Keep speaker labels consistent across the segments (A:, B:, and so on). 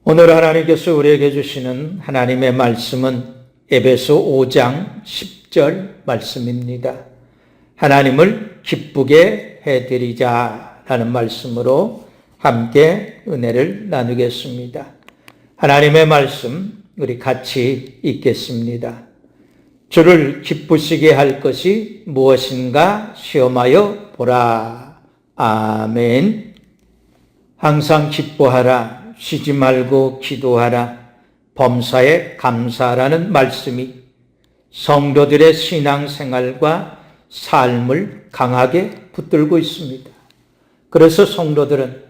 A: 오늘 하나님께서 우리에게 주시는 하나님의 말씀은 에베소 5장 10절 말씀입니다. 하나님을 기쁘게 해드리자라는 말씀으로 함께 은혜를 나누겠습니다. 하나님의 말씀 우리 같이 읽겠습니다. 주를 기쁘시게 할 것이 무엇인가 시험하여 보라. 아멘. 항상 기뻐하라. 쉬지 말고 기도하라. 범사에 감사하라는 말씀이 성도들의 신앙생활과 삶을 강하게 붙들고 있습니다. 그래서 성도들은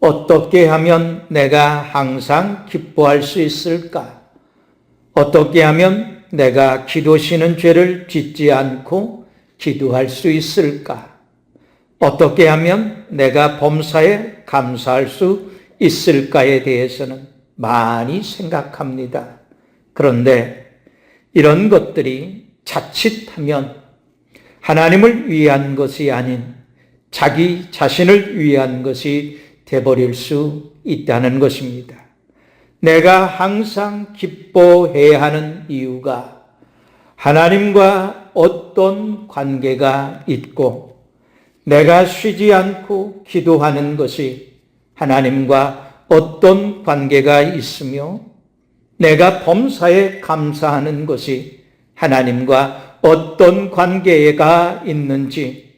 A: 어떻게 하면 내가 항상 기뻐할 수 있을까? 어떻게 하면 내가 기도 쉬는 죄를 짓지 않고 기도할 수 있을까? 어떻게 하면 내가 범사에 감사할 수 있을까에 대해서는 많이 생각합니다. 그런데 이런 것들이 자칫하면 하나님을 위한 것이 아닌 자기 자신을 위한 것이 되어버릴 수 있다는 것입니다. 내가 항상 기뻐해야 하는 이유가 하나님과 어떤 관계가 있고 내가 쉬지 않고 기도하는 것이 하나님과 어떤 관계가 있으며 내가 범사에 감사하는 것이 하나님과 어떤 관계가 있는지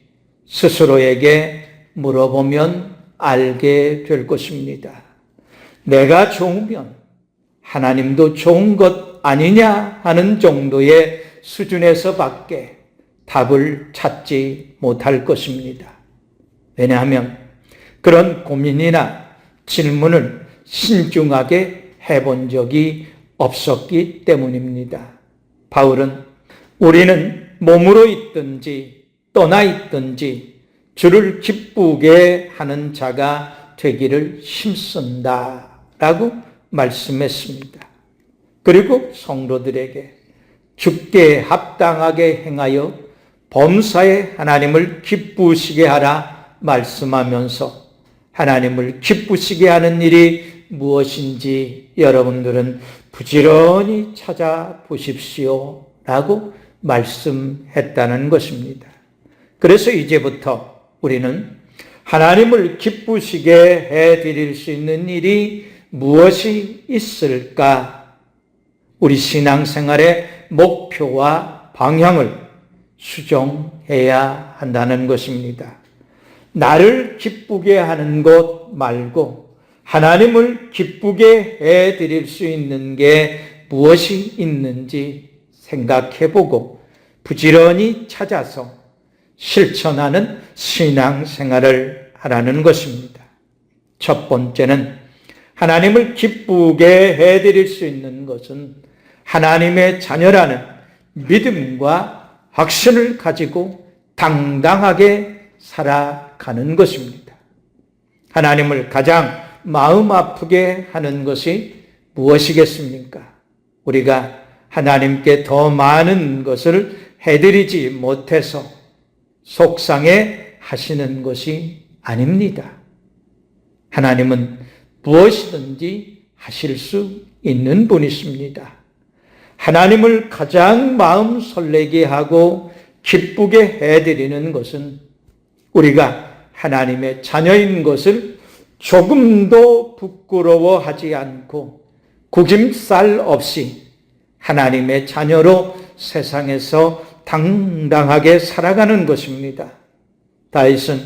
A: 스스로에게 물어보면 알게 될 것입니다. 내가 좋으면 하나님도 좋은 것 아니냐 하는 정도의 수준에서밖에 답을 찾지 못할 것입니다. 왜냐하면 그런 고민이나 질문을 신중하게 해본 적이 없었기 때문입니다. 바울은 우리는 몸으로 있든지 떠나 있든지 주를 기쁘게 하는 자가 되기를 힘쓴다 라고 말씀했습니다. 그리고 성도들에게 주께 합당하게 행하여 범사에 하나님을 기쁘시게 하라 말씀하면서 하나님을 기쁘시게 하는 일이 무엇인지 여러분들은 부지런히 찾아보십시오 라고 말씀했다는 것입니다. 그래서 이제부터 우리는 하나님을 기쁘시게 해드릴 수 있는 일이 무엇이 있을까? 우리 신앙생활의 목표와 방향을 수정해야 한다는 것입니다. 나를 기쁘게 하는 것 말고 하나님을 기쁘게 해드릴 수 있는 게 무엇이 있는지 생각해보고 부지런히 찾아서 실천하는 신앙생활을 하라는 것입니다. 첫 번째는 하나님을 기쁘게 해드릴 수 있는 것은 하나님의 자녀라는 믿음과 확신을 가지고 당당하게 살아가는 것입니다. 하나님을 가장 마음 아프게 하는 것이 무엇이겠습니까? 우리가 하나님께 더 많은 것을 해드리지 못해서 속상해 하시는 것이 아닙니다. 하나님은 무엇이든지 하실 수 있는 분이십니다. 하나님을 가장 마음 설레게 하고 기쁘게 해드리는 것은 우리가 하나님의 자녀인 것을 조금도 부끄러워하지 않고 구김살 없이 하나님의 자녀로 세상에서 당당하게 살아가는 것입니다. 다윗은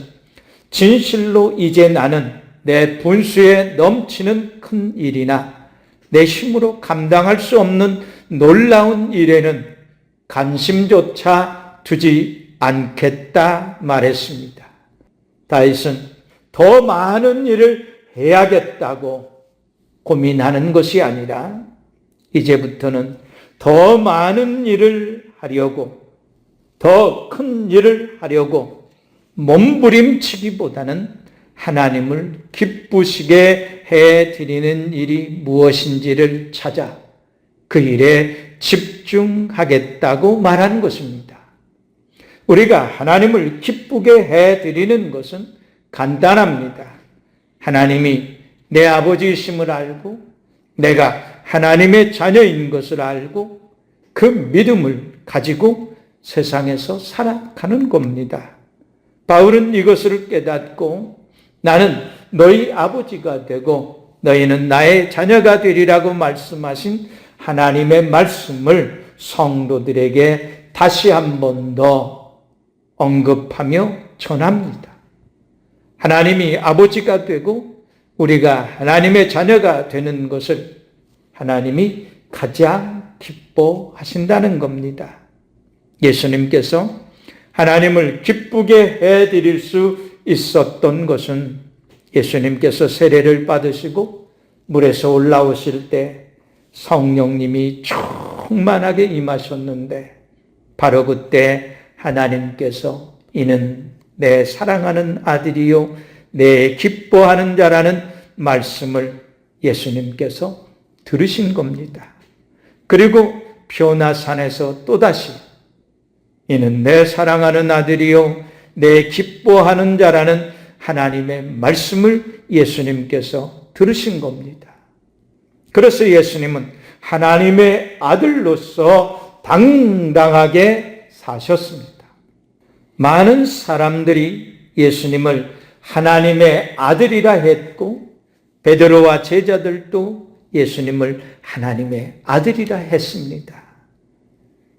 A: 진실로 이제 나는 내 분수에 넘치는 큰 일이나 내 힘으로 감당할 수 없는 놀라운 일에는 관심조차 두지 않겠다 말했습니다. 다윗은 더 많은 일을 해야겠다고 고민하는 것이 아니라 이제부터는 더 많은 일을 하려고 더 큰 일을 하려고 몸부림치기보다는 하나님을 기쁘시게 해드리는 일이 무엇인지를 찾아 그 일에 집중하겠다고 말한 것입니다. 우리가 하나님을 기쁘게 해드리는 것은 간단합니다. 하나님이 내 아버지이심을 알고 내가 하나님의 자녀인 것을 알고 그 믿음을 가지고 세상에서 살아가는 겁니다. 바울은 이것을 깨닫고 나는 너희 아버지가 되고 너희는 나의 자녀가 되리라고 말씀하신 하나님의 말씀을 성도들에게 다시 한 번 더 언급하며 전합니다. 하나님이 아버지가 되고 우리가 하나님의 자녀가 되는 것을 하나님이 가장 기뻐하신다는 겁니다. 예수님께서 하나님을 기쁘게 해드릴 수 있었던 것은 예수님께서 세례를 받으시고 물에서 올라오실 때 성령님이 충만하게 임하셨는데 바로 그때 하나님께서 이는 내 사랑하는 아들이요 내 기뻐하는 자라는 말씀을 예수님께서 들으신 겁니다. 그리고 변화산에서 또다시 이는 내 사랑하는 아들이요 내 기뻐하는 자라는 하나님의 말씀을 예수님께서 들으신 겁니다. 그래서 예수님은 하나님의 아들로서 당당하게 사셨습니다. 많은 사람들이 예수님을 하나님의 아들이라 했고 베드로와 제자들도 예수님을 하나님의 아들이라 했습니다.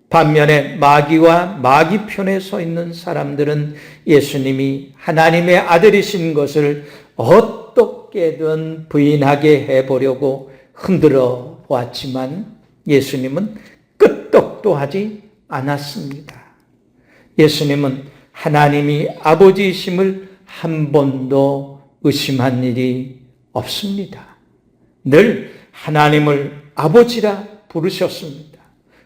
A: 반면에 마귀와 마귀 편에 서 있는 사람들은 예수님이 하나님의 아들이신 것을 어떻게든 부인하게 해보려고 흔들어 보았지만 예수님은 끄떡도 하지 않았습니다. 예수님은 하나님이 아버지이심을 한 번도 의심한 일이 없습니다. 늘 하나님을 아버지라 부르셨습니다.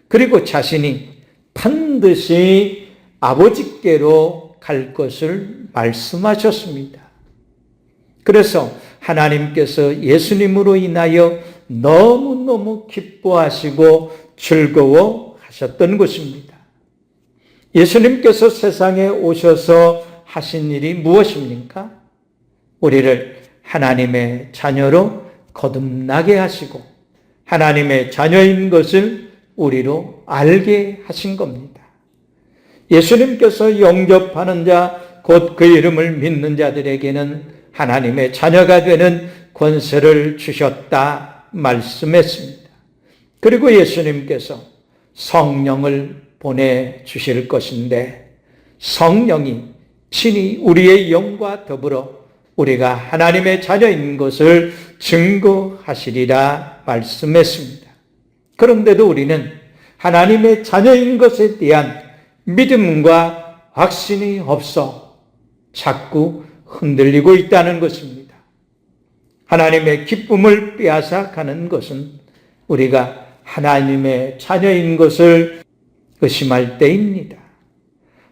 A: 그리고 자신이 반드시 아버지께로 갈 것을 말씀하셨습니다. 그래서 하나님께서 예수님으로 인하여 너무너무 기뻐하시고 즐거워하셨던 것입니다. 예수님께서 세상에 오셔서 하신 일이 무엇입니까? 우리를 하나님의 자녀로 거듭나게 하시고 하나님의 자녀인 것을 우리로 알게 하신 겁니다. 예수님께서 영접하는 자, 곧 그 이름을 믿는 자들에게는 하나님의 자녀가 되는 권세를 주셨다 말씀했습니다. 그리고 예수님께서 성령을 보내주실 것인데 성령이 친히 우리의 영과 더불어 우리가 하나님의 자녀인 것을 증거하시리라 말씀했습니다. 그런데도 우리는 하나님의 자녀인 것에 대한 믿음과 확신이 없어 자꾸 흔들리고 있다는 것입니다. 하나님의 기쁨을 빼앗아 가는 것은 우리가 하나님의 자녀인 것을 의심할 때입니다.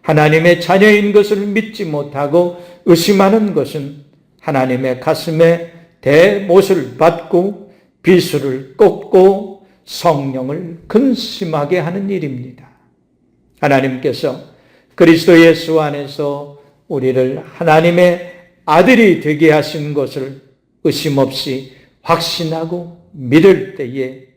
A: 하나님의 자녀인 것을 믿지 못하고 의심하는 것은 하나님의 가슴에 대못을 받고 비수를 꽂고 성령을 근심하게 하는 일입니다. 하나님께서 그리스도 예수 안에서 우리를 하나님의 아들이 되게 하신 것을 의심 없이 확신하고 믿을 때에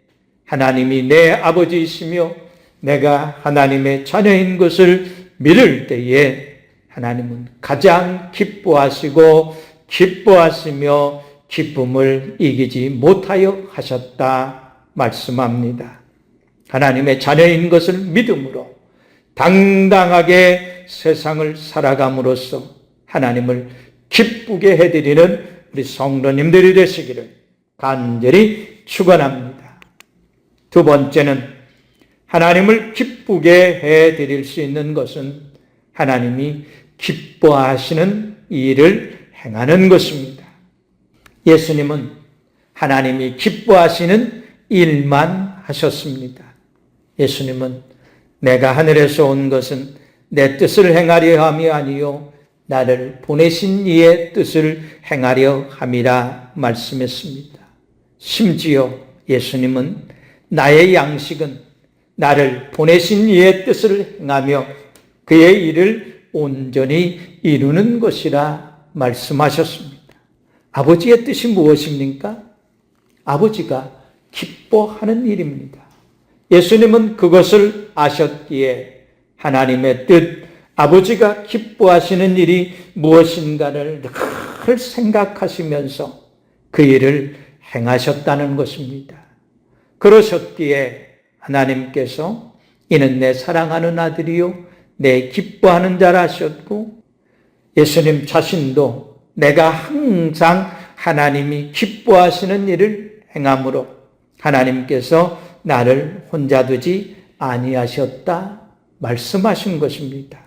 A: 하나님이 내 아버지이시며 내가 하나님의 자녀인 것을 믿을 때에 하나님은 가장 기뻐하시고 기뻐하시며 기쁨을 이기지 못하여 하셨다 말씀합니다. 하나님의 자녀인 것을 믿음으로 당당하게 세상을 살아감으로써 하나님을 기쁘게 해드리는 우리 성도님들이 되시기를 간절히 축원합니다. 두 번째는 하나님을 기쁘게 해드릴 수 있는 것은 하나님이 기뻐하시는 일을 행하는 것입니다. 예수님은 하나님이 기뻐하시는 일만 하셨습니다. 예수님은 내가 하늘에서 온 것은 내 뜻을 행하려 함이 아니요 나를 보내신 이의 뜻을 행하려 함이라 말씀했습니다. 심지어 예수님은 나의 양식은 나를 보내신 이의 뜻을 행하며 그의 일을 온전히 이루는 것이라 말씀하셨습니다. 아버지의 뜻이 무엇입니까? 아버지가 기뻐하는 일입니다. 예수님은 그것을 아셨기에 하나님의 뜻, 아버지가 기뻐하시는 일이 무엇인가를 늘 생각하시면서 그 일을 행하셨다는 것입니다. 그러셨기에 하나님께서 이는 내 사랑하는 아들이요 내 기뻐하는 자라 하셨고, 예수님 자신도 내가 항상 하나님이 기뻐하시는 일을 행함으로 하나님께서 나를 혼자 두지 아니하셨다 말씀하신 것입니다.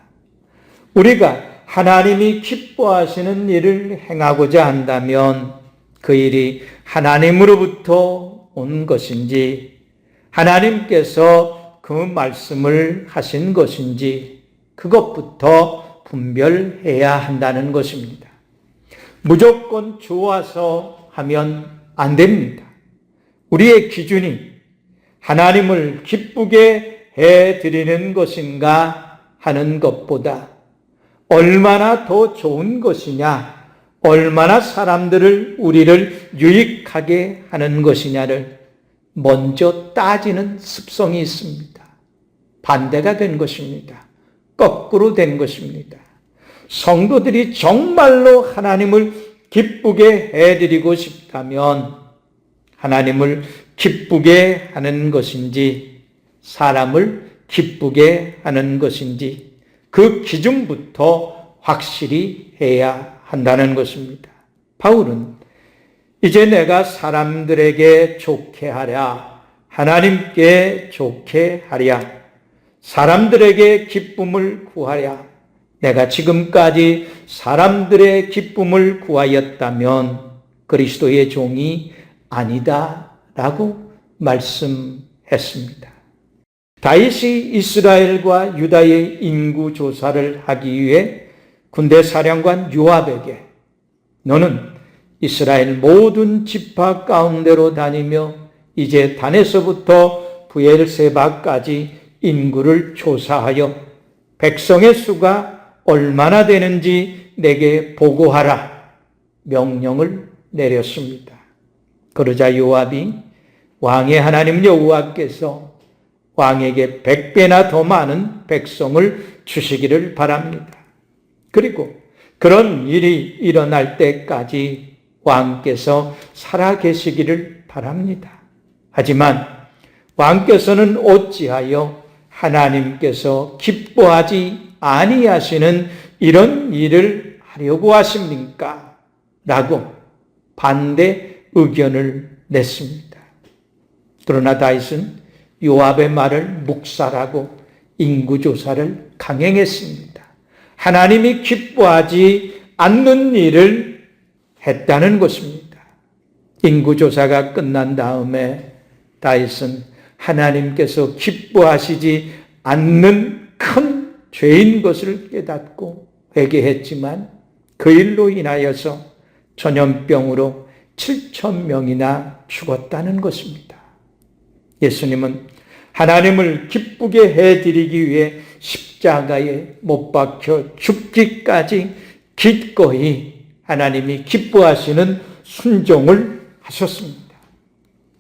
A: 우리가 하나님이 기뻐하시는 일을 행하고자 한다면 그 일이 하나님으로부터 온 것인지, 하나님께서 그 말씀을 하신 것인지 그것부터 분별해야 한다는 것입니다. 무조건 좋아서 하면 안 됩니다. 우리의 기준이 하나님을 기쁘게 해드리는 것인가 하는 것보다 얼마나 더 좋은 것이냐, 얼마나 사람들을, 우리를 유익하게 하는 것이냐를 먼저 따지는 습성이 있습니다. 반대가 된 것입니다. 거꾸로 된 것입니다. 성도들이 정말로 하나님을 기쁘게 해드리고 싶다면 하나님을 기쁘게 하는 것인지 사람을 기쁘게 하는 것인지 그 기준부터 확실히 해야 한다는 것입니다. 바울은 이제 내가 사람들에게 좋게 하랴, 하나님께 좋게 하랴, 사람들에게 기쁨을 구하랴, 내가 지금까지 사람들의 기쁨을 구하였다면 그리스도의 종이 아니다 라고 말씀했습니다. 다윗이 이스라엘과 유다의 인구 조사를 하기 위해 군대 사령관 요압에게 너는 이스라엘 모든 지파 가운데로 다니며 이제 단에서부터 브엘세바까지 인구를 조사하여 백성의 수가 얼마나 되는지 내게 보고하라 명령을 내렸습니다. 그러자 요압이 왕의 하나님 여호와께서 왕에게 100배나 더 많은 백성을 주시기를 바랍니다. 그리고 그런 일이 일어날 때까지 왕께서 살아계시기를 바랍니다. 하지만 왕께서는 어찌하여 하나님께서 기뻐하지 아니하시는 이런 일을 하려고 하십니까? 라고 반대 의견을 냈습니다. 그러나 다윗은 요압의 말을 묵살하고 인구조사를 강행했습니다. 하나님이 기뻐하지 않는 일을 했다는 것입니다. 인구조사가 끝난 다음에 다윗은 하나님께서 기뻐하시지 않는 큰 죄인 것을 깨닫고 회개했지만 그 일로 인하여서 전염병으로 7,000명이나 죽었다는 것입니다. 예수님은 하나님을 기쁘게 해드리기 위해 십자가에 못 박혀 죽기까지 기꺼이 하나님이 기뻐하시는 순종을 하셨습니다.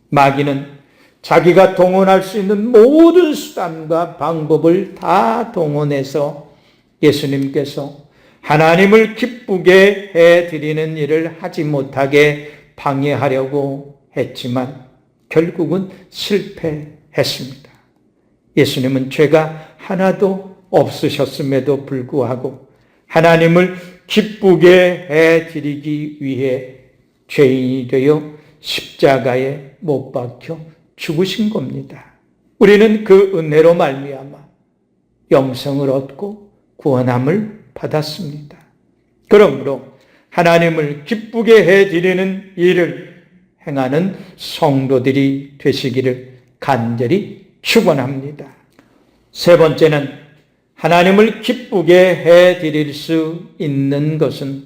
A: 마귀는 자기가 동원할 수 있는 모든 수단과 방법을 다 동원해서 예수님께서 하나님을 기쁘게 해드리는 일을 하지 못하게 방해하려고 했지만 결국은 실패했습니다. 예수님은 죄가 하나도 없으셨음에도 불구하고 하나님을 기쁘게 해드리기 위해 죄인이 되어 십자가에 못 박혀 죽으신 겁니다. 우리는 그 은혜로 말미암아 영생을 얻고 구원함을 받았습니다. 그러므로 하나님을 기쁘게 해드리는 일을 행하는 성도들이 되시기를 간절히 축원합니다. 세 번째는 하나님을 기쁘게 해드릴 수 있는 것은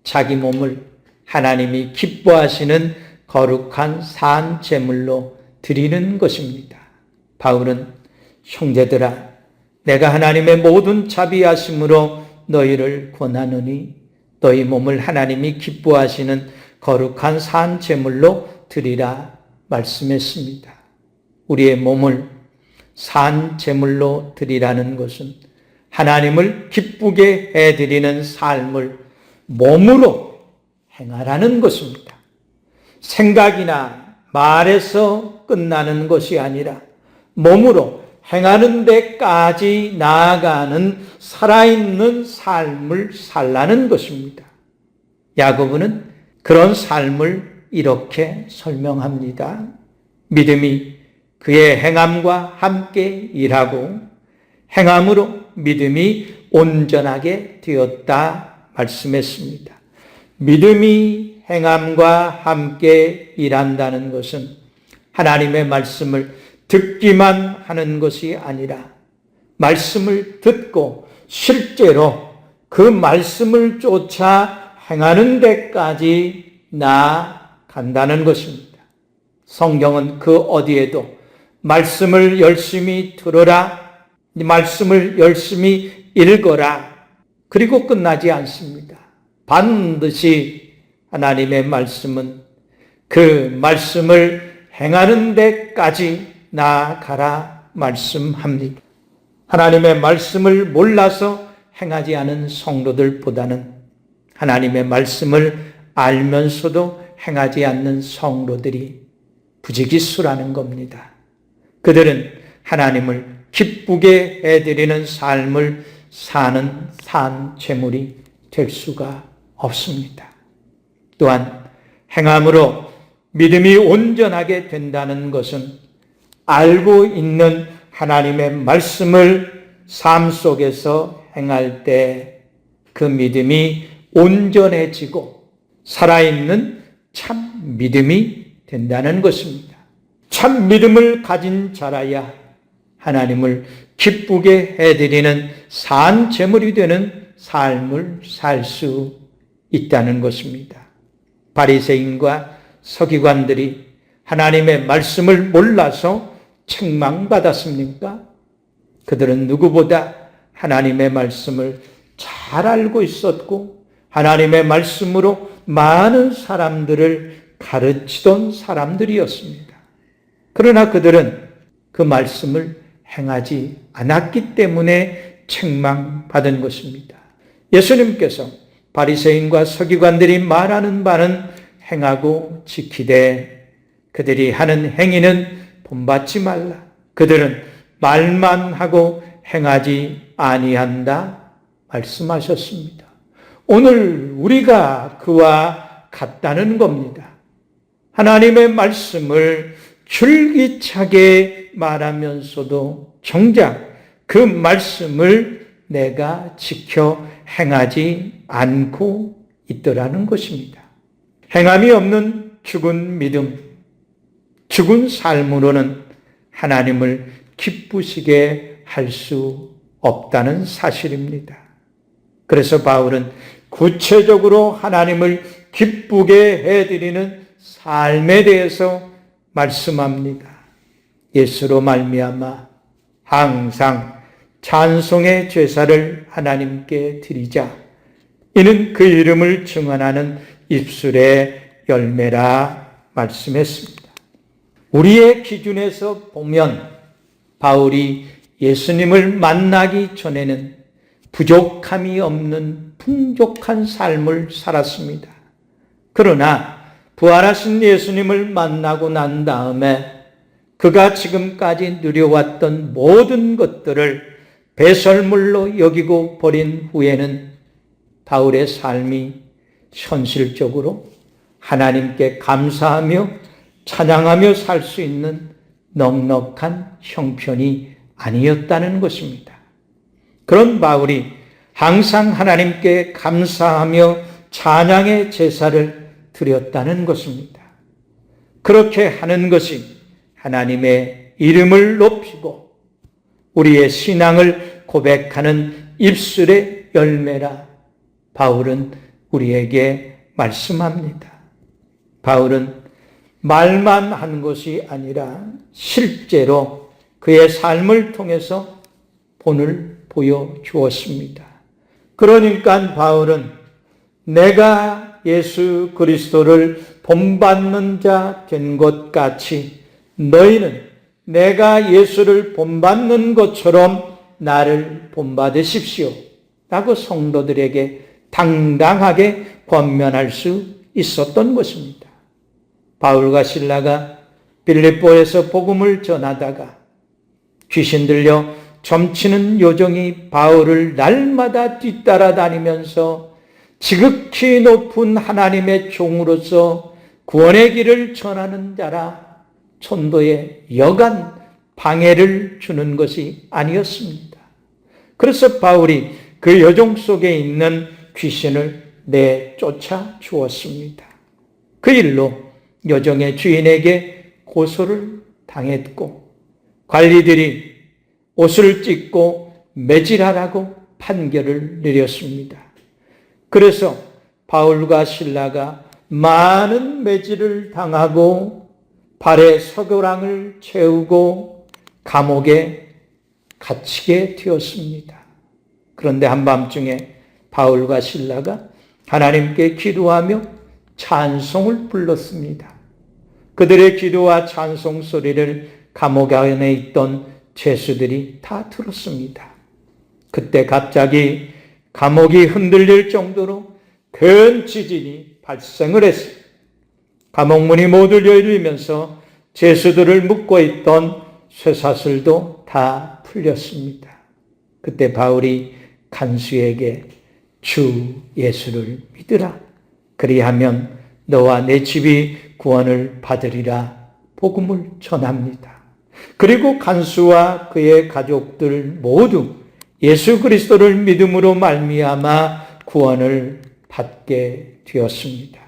A: 자기 몸을 하나님이 기뻐하시는 거룩한 산 제물로 드리는 것입니다. 바울은 형제들아 내가 하나님의 모든 자비하심으로 너희를 권하노니 너희 몸을 하나님이 기뻐하시는 거룩한 산 제물로 드리라 말씀했습니다. 우리의 몸을 산 제물로 드리라는 것은 하나님을 기쁘게 해드리는 삶을 몸으로 행하라는 것입니다. 생각이나 말에서 끝나는 것이 아니라 몸으로 행하는 데까지 나아가는 살아있는 삶을 살라는 것입니다. 야고보는 그런 삶을 이렇게 설명합니다. 믿음이 그의 행함과 함께 일하고 행함으로 믿음이 온전하게 되었다 말씀했습니다. 믿음이 행함과 함께 일한다는 것은 하나님의 말씀을 듣기만 하는 것이 아니라 말씀을 듣고 실제로 그 말씀을 쫓아 행하는 데까지 나아간다는 것입니다. 성경은 그 어디에도 말씀을 열심히 들어라, 말씀을 열심히 읽어라, 그리고 끝나지 않습니다. 반드시 하나님의 말씀은 그 말씀을 행하는 데까지 나아가라 말씀합니다. 하나님의 말씀을 몰라서 행하지 않은 성도들보다는 하나님의 말씀을 알면서도 행하지 않는 성도들이 부지기수라는 겁니다. 그들은 하나님을 기쁘게 해드리는 삶을 사는 산 제물이 될 수가 없습니다. 또한 행함으로 믿음이 온전하게 된다는 것은 알고 있는 하나님의 말씀을 삶 속에서 행할 때 그 믿음이 온전해지고 살아있는 참 믿음이 된다는 것입니다. 참 믿음을 가진 자라야 하나님을 기쁘게 해드리는 산 제물이 되는 삶을 살 수 있다는 것입니다. 바리새인과 서기관들이 하나님의 말씀을 몰라서 책망받았습니까? 그들은 누구보다 하나님의 말씀을 잘 알고 있었고 하나님의 말씀으로 많은 사람들을 가르치던 사람들이었습니다. 그러나 그들은 그 말씀을 행하지 않았기 때문에 책망받은 것입니다. 예수님께서 바리새인과 서기관들이 말하는 바는 행하고 지키되 그들이 하는 행위는 본받지 말라. 그들은 말만 하고 행하지 아니한다 말씀하셨습니다. 오늘 우리가 그와 같다는 겁니다. 하나님의 말씀을 줄기차게 말하면서도 정작 그 말씀을 내가 지켜 행하지 않고 있더라는 것입니다. 행함이 없는 죽은 믿음, 죽은 삶으로는 하나님을 기쁘시게 할 수 없다는 사실입니다. 그래서 바울은 구체적으로 하나님을 기쁘게 해드리는 삶에 대해서 말씀합니다. 예수로 말미암아 항상 찬송의 제사를 하나님께 드리자. 이는 그 이름을 증언하는 입술의 열매라 말씀했습니다. 우리의 기준에서 보면 바울이 예수님을 만나기 전에는 부족함이 없는 풍족한 삶을 살았습니다. 그러나 부활하신 예수님을 만나고 난 다음에 그가 지금까지 누려왔던 모든 것들을 배설물로 여기고 버린 후에는 바울의 삶이 현실적으로 하나님께 감사하며 찬양하며 살 수 있는 넉넉한 형편이 아니었다는 것입니다. 그런 바울이 항상 하나님께 감사하며 찬양의 제사를 드렸다는 것입니다. 그렇게 하는 것이 하나님의 이름을 높이고 우리의 신앙을 고백하는 입술의 열매라 바울은 우리에게 말씀합니다. 바울은 말만 한 것이 아니라 실제로 그의 삶을 통해서 본을 보여주었습니다. 그러니까 바울은 내가 예수 그리스도를 본받는 자 된 것 같이 너희는 내가 예수를 본받는 것처럼 나를 본받으십시오 라고 성도들에게 당당하게 권면할 수 있었던 것입니다. 바울과 실라가 빌립보에서 복음을 전하다가 귀신 들려 점치는 요정이 바울을 날마다 뒤따라다니면서 지극히 높은 하나님의 종으로서 구원의 길을 전하는 자라 전도에 여간 방해를 주는 것이 아니었습니다. 그래서 바울이 그 여종 속에 있는 귀신을 내쫓아 주었습니다. 그 일로 여종의 주인에게 고소를 당했고 관리들이 옷을 찢고 매질하라고 판결을 내렸습니다. 그래서 바울과 실라가 많은 매질을 당하고 발에 서교랑을 채우고 감옥에 갇히게 되었습니다. 그런데 한밤중에 바울과 실라가 하나님께 기도하며 찬송을 불렀습니다. 그들의 기도와 찬송 소리를 감옥 안에 있던 죄수들이 다 들었습니다. 그때 갑자기 감옥이 흔들릴 정도로 큰 지진이 발생을 했습니다. 감옥문이 모두 열리면서 죄수들을 묶고 있던 쇠사슬도 다 풀렸습니다. 그때 바울이 간수에게 주 예수를 믿으라. 그리하면 너와 내 집이 구원을 받으리라 복음을 전합니다. 그리고 간수와 그의 가족들 모두 예수 그리스도를 믿음으로 말미암아 구원을 받게 되었습니다.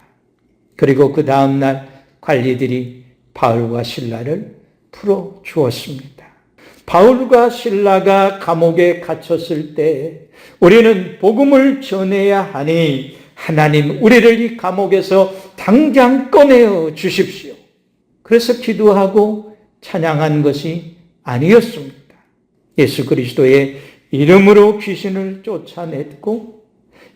A: 그리고 그 다음 날 관리들이 바울과 실라를 풀어 주었습니다. 바울과 실라가 감옥에 갇혔을 때 우리는 복음을 전해야 하니 하나님 우리를 이 감옥에서 당장 꺼내어 주십시오. 그래서 기도하고 찬양한 것이 아니었습니다. 예수 그리스도의 이름으로 귀신을 쫓아냈고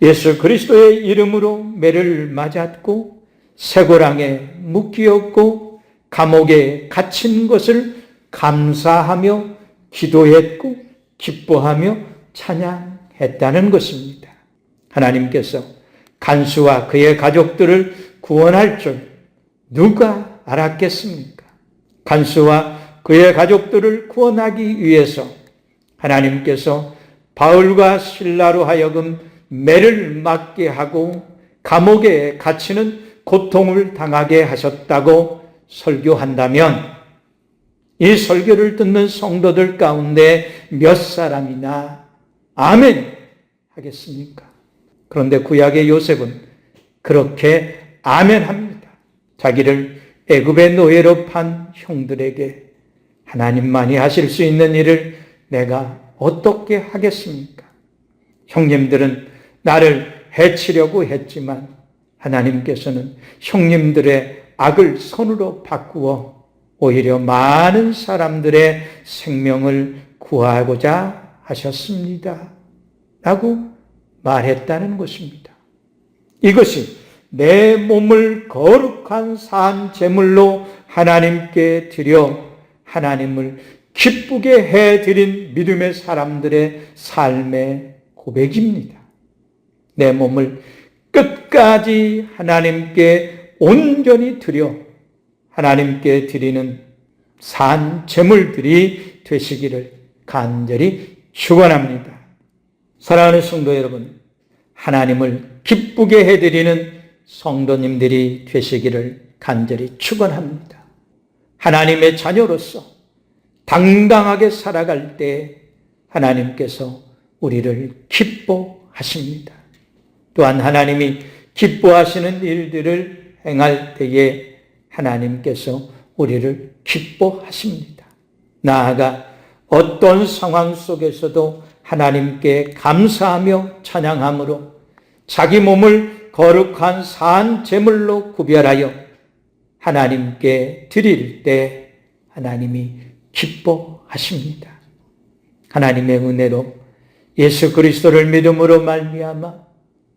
A: 예수 그리스도의 이름으로 매를 맞았고 쇠고랑에 묶이었고 감옥에 갇힌 것을 감사하며 기도했고 기뻐하며 찬양했다는 것입니다. 하나님께서 간수와 그의 가족들을 구원할 줄 누가 알았겠습니까? 간수와 그의 가족들을 구원하기 위해서 하나님께서 바울과 실라로 하여금 매를 맞게 하고 감옥에 갇히는 고통을 당하게 하셨다고 설교한다면 이 설교를 듣는 성도들 가운데 몇 사람이나 아멘 하겠습니까? 그런데 구약의 요셉은 그렇게 아멘합니다. 자기를 애굽의 노예로 판 형들에게 하나님만이 하실 수 있는 일을 내가 어떻게 하겠습니까? 형님들은 나를 해치려고 했지만 하나님께서는 형님들의 악을 선으로 바꾸어 오히려 많은 사람들의 생명을 구하고자 하셨습니다. 라고 말했다는 것입니다. 이것이 내 몸을 거룩한 산 제물로 하나님께 드려 하나님을 기쁘게 해드린 믿음의 사람들의 삶의 고백입니다. 내 몸을 끝까지 하나님께 온전히 드려 하나님께 드리는 산 제물들이 되시기를 간절히 축원합니다. 사랑하는 성도 여러분, 하나님을 기쁘게 해드리는 성도님들이 되시기를 간절히 축원합니다. 하나님의 자녀로서 당당하게 살아갈 때 하나님께서 우리를 기뻐하십니다. 또한 하나님이 기뻐하시는 일들을 행할 때에 하나님께서 우리를 기뻐하십니다. 나아가 어떤 상황 속에서도 하나님께 감사하며 찬양함으로 자기 몸을 거룩한 산 제물로 구별하여 하나님께 드릴 때 하나님이 기뻐하십니다. 하나님의 은혜로 예수 그리스도를 믿음으로 말미암아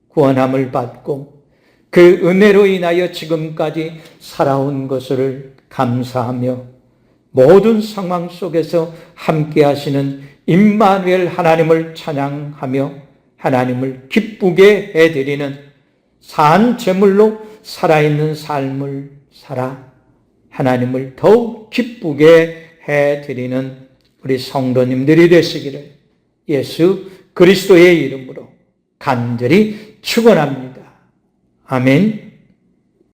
A: 구원함을 받고 그 은혜로 인하여 지금까지 살아온 것을 감사하며 모든 상황 속에서 함께 하시는 임마누엘 하나님을 찬양하며 하나님을 기쁘게 해드리는 산 제물로 살아있는 삶을 살아 하나님을 더욱 기쁘게 해드리는 우리 성도님들이 되시기를 예수 그리스도의 이름으로 간절히 축원합니다. 아멘.